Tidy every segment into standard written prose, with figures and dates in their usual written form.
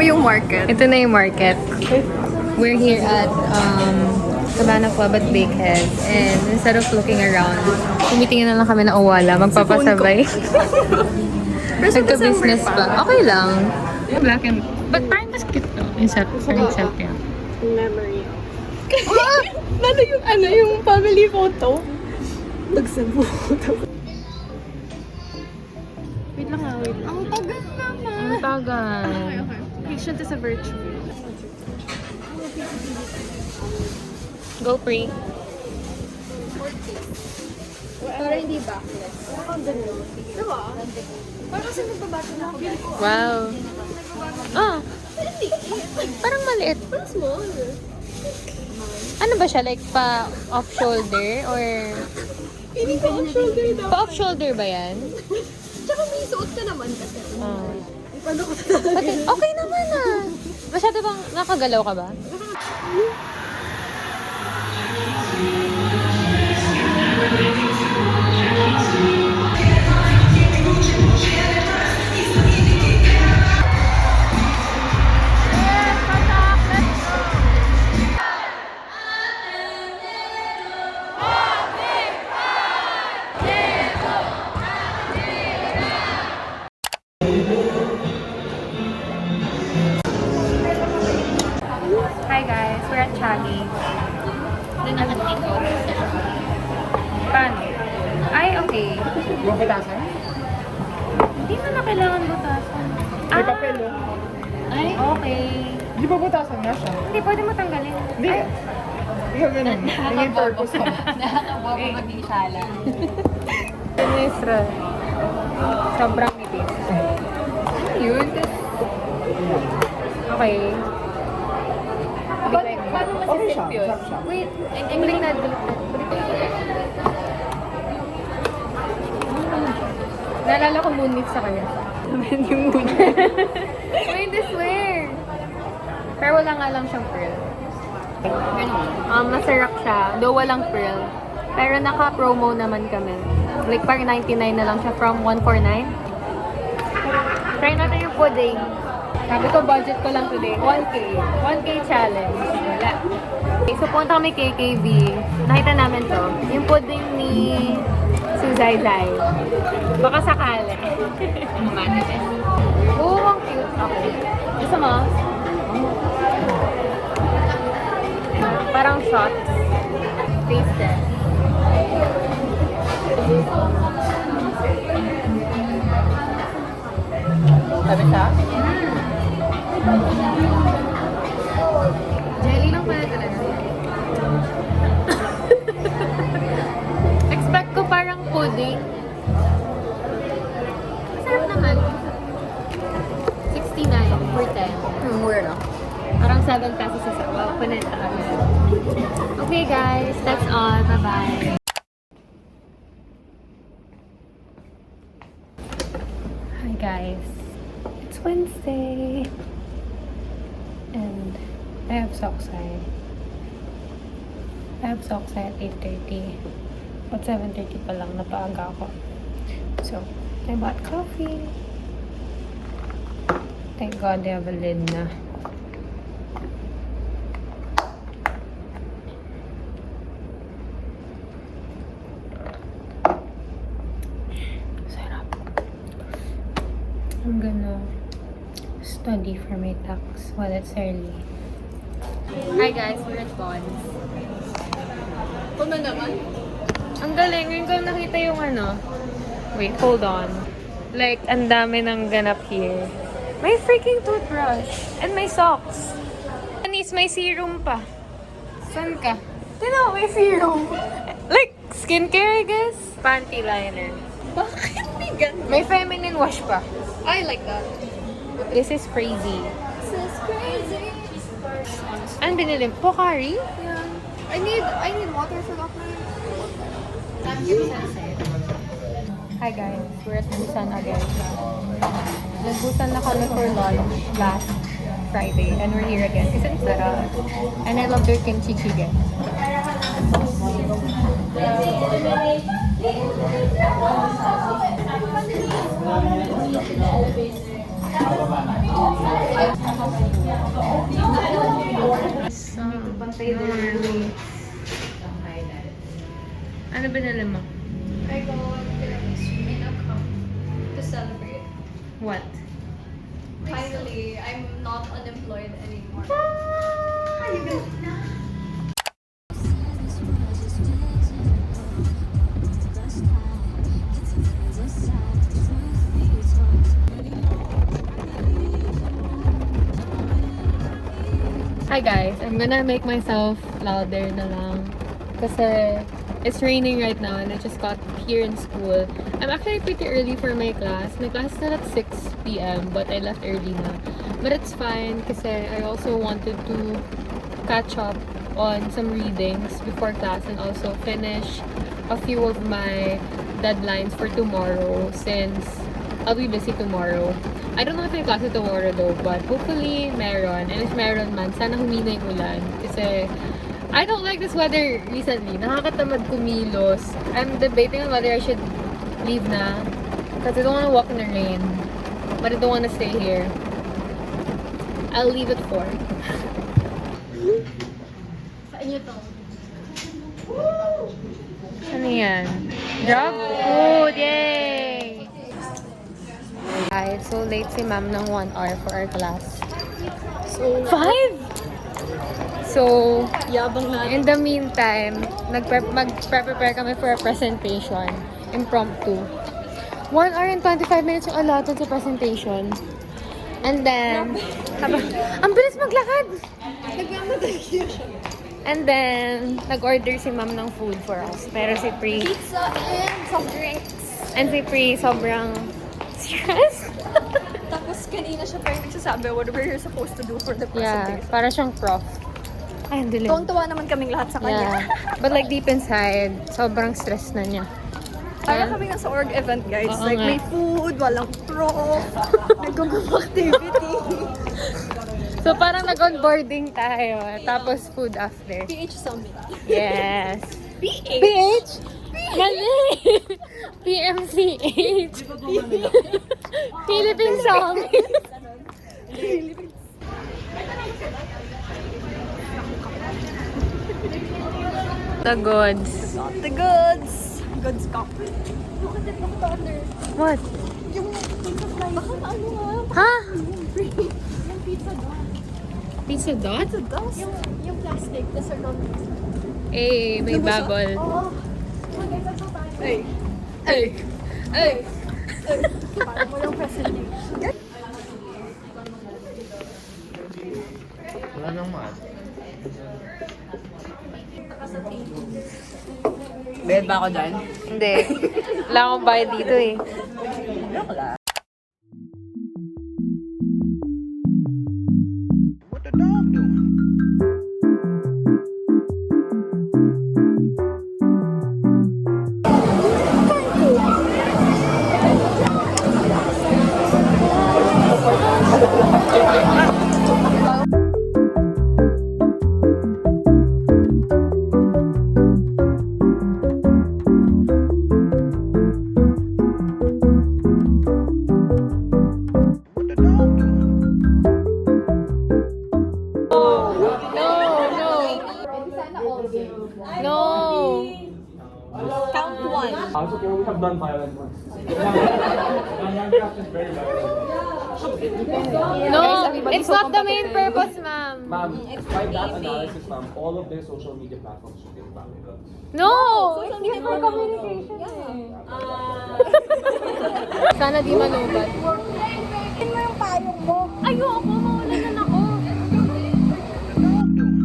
yung market. Ito na yung market. We're here at Cabana Club at Bakehead. And instead of looking around, tumitingin na lang kami na wala. Magpapasabay. Nagka-business pa. Okay lang. Black and... But parang mas cute to. Inset yan. Memory. Lalo yung yung family photo. Nagsabu. Wait lang wait. Ang tagal naman. Ang tagal. Okay. Patient is a virtue. Go pre. Para hindi backless. Diba? Parang kasi nagbabato na ako. Wow. Ah. Parang maliit. Parang small. Ano ba siya? Like pa off shoulder or... Hindi ko off-shoulder daw. Pa off shoulder ba yan? Tsaka may suot ka naman kasi. Ah. Paano ko Okay naman ah. Masyado bang nakagalaw ka ba? Hi guys, we're at Chagi. Doon naman dito. Paano? Ay, okay. Yung butasan? Hindi mo na kailangan butasan. May papel oh. Ay, okay. Di ba butasan nga siya? Hindi, pwede mo tanggalin. Hindi. Ikaw ganun. Yung yung purpose mo. Nakakabobo maging sala. Sinestra. Sobrang nipis. Ano yun? Okay. Paano Okay siya. masisip yun? Sarap siya. Wait, baliktad. Naalala ko moonlit sa kanya. Naman yung muna. Wait, I swear. Pero wala nga lang siyang pearl. Masarap siya. Though walang pearl. Pero naka-promo naman kami. Like parang 99 na lang siya from 149. Try natin yung pudding. Sabi ko budget ko lang today. 1K. 1K challenge. Wala. Okay, so punta kami KKV. Nakita namin to. Yung pudding ni Suzay-Zay. Baka sakali. Oo, ang cute ako. Gusto mo? Parang shots. Taste test. Sabi siya? Jelly lang pala talaga. Expect ko parang pudding. Masarap naman. 69 for 10. Weird ah. Parang 7 pesos sa sabaw. Panenta kami. Okay guys, that's all. Bye-bye. Hi guys. It's Wednesday. And I have Soksai. at 8:30. At 7:30 pa lang, napaaga ako. So, I bought coffee. Thank God they have a lid na. Sarap. I'm gonna study for my tax while it's early. Hi guys, we're at Bonds. Ano naman? Ang galing. Ngayon ko nakita yung ano. Wait, hold on. Like, ang dami ng ganap here. May freaking toothbrush. And may socks. Anis, may serum pa. Saan ka? Tino, may serum. Like, skincare, I guess? Panty liner. Bakit may ganun? May feminine wash pa. I like that. This is crazy. This is crazy. Ano binili? Pocari? Yeah. I need water for that night. Hi guys, we're at Busan again. Nagbusan na kami for lunch last Friday and we're here again kasi ang sarap. And I love their kimchi chicken. Ano binili mo? I got tiramisu in a cup to celebrate. What? Finally, I'm not unemployed anymore. Hi guys, I'm gonna make myself louder na lang. Kasi it's raining right now and I just got here in school. I'm actually pretty early for my class. My class is at 6 p.m. but I left early na. But it's fine kasi I also wanted to catch up on some readings before class and also finish a few of my deadlines for tomorrow since I'll be busy tomorrow. I don't know if may klase tomorrow though, but hopefully meron. And if meron man, sana humina yung ulan. Kasi I don't like this weather recently. Nakakatamad kumilos. I'm debating on whether I should leave na. Because I don't want to walk in the rain. But I don't want to stay here. I'll leave at 4. Sa inyo to. Ano yan? Drop food! Yay! Ay, so late si ma'am ng 1 hour for our class. So, 5? So, yabang na. in the meantime, mag-prepare kami for a presentation. Impromptu. 1 hour and 25 minutes yung allotted sa presentation. And then, ang bilis maglakad! Nagmamadali siya. And then, nag-order si ma'am ng food for us. Pero si Pri, Pizza and soft drinks. and si Pri sobrang stressed. Tapos kanina siya pa yung nagsasabi what we're supposed to do for the Yeah, presentation. para siyang prof. Ay, ang dilim. Tuwang-tuwa naman kaming lahat sa Yeah. kanya. But like deep inside, sobrang stress na niya. Para Yeah. kami nga sa org event, guys. Oo Like, nga. may food, walang prof, nag-group activity. So parang nag-onboarding tayo. Tapos food after. PH Summit. Yes. PH? PH? Mali! PMCH. Philippine Summit. The goods. The goods. Goods cup. Look at it, look at the under. What? Yung pizza fly. Baka ano nga. Ha? Yung pizza dot. Pizza dot? Pizza dust? Yung plastic. The circle. Eh, may bubble. Oo. Mag-exercise tayo. Hey. Hey. Hey. Parang mo yung presentation. Wala nang mat. Bayad ba ako dyan? Hindi. Wala akong bayad dito eh. Joke lang. What the dog doing? What the dog doing? No! Count one. Also, we have non-violent ones. Minecraft is very violent. No! It's not the main purpose, ma'am. Ma'am, by that analysis, ma'am, all of their social media platforms should get banned. No! It's hindi for communication eh. Sana di manubat. Tingnan mo yung payong mo. Ayoko, maulanan ako. What the dog doing?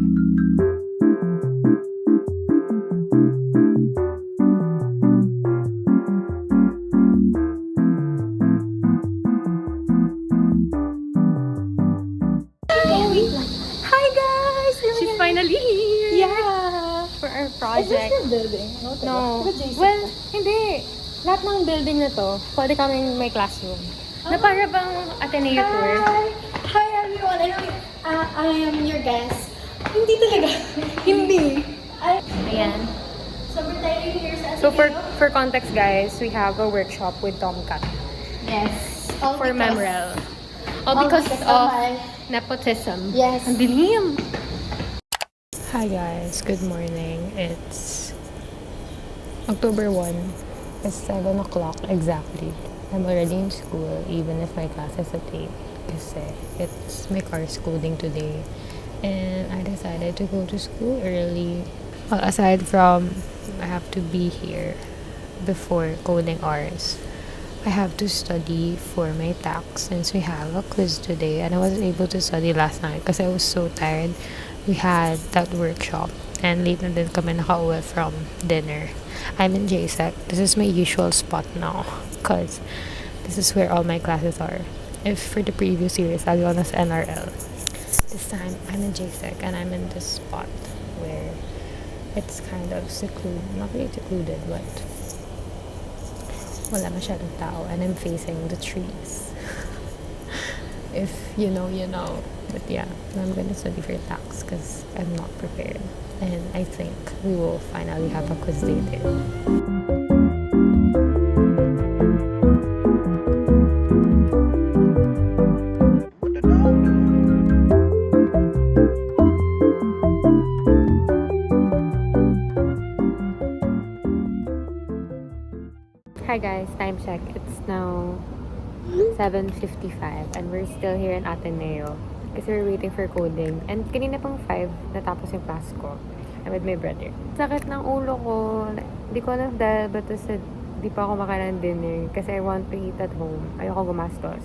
Hi guys! She's finally here! Yeah! For our project. building? No. Well, hindi. Lahat ng building na to, pwede kaming may classroom. Na para bang Ateneo tour. Hi everyone. I am your guest. Hindi talaga. Hindi. Ayan. So we're taking here sa So for context guys, we have a workshop with Tomcat Yes. for Memrel. All all because because of of nepotism. Yes. Ang dilim. Hi guys, good morning. It's October 1 is 7 o'clock exactly. I'm already in school even if my class is at 8 kasi it's my course coding today. And I decided to go to school early. Well, aside from I have to be here before coding hours, I have to study for my tax since we have a quiz today and I wasn't able to study last night because I was so tired. We had that workshop and late na din kami nakauwi from dinner. I'm in JSEC. This is my usual spot now because this is where all my classes are. If for the previous years, lagi ako nasa NRL. This time, I'm in JSEC and I'm in this spot where it's kind of secluded. Not really secluded, but wala masyadong tao and I'm facing the trees. If you know, you know. But yeah, I'm gonna study for tax because I'm not prepared. And I think we will finally have a quiz day there. Hi guys, time check. It's now 7:55 and we're still here in Ateneo kasi we're waiting for coding. And kanina pang 5 natapos yung class ko. I'm with my brother. Sakit ng ulo ko. Di ko alam dahil ba ito sa di pa ako makain ng dinner kasi I want to eat at home. Ayoko gumastos.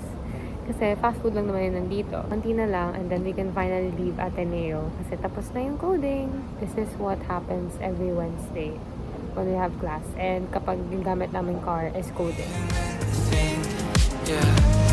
Kasi fast food lang naman yun nandito. Konti na lang and then we can finally leave Ateneo kasi tapos na yung coding. This is what happens every Wednesday when we have class. And kapag yung gamit namin car is coding. Yeah.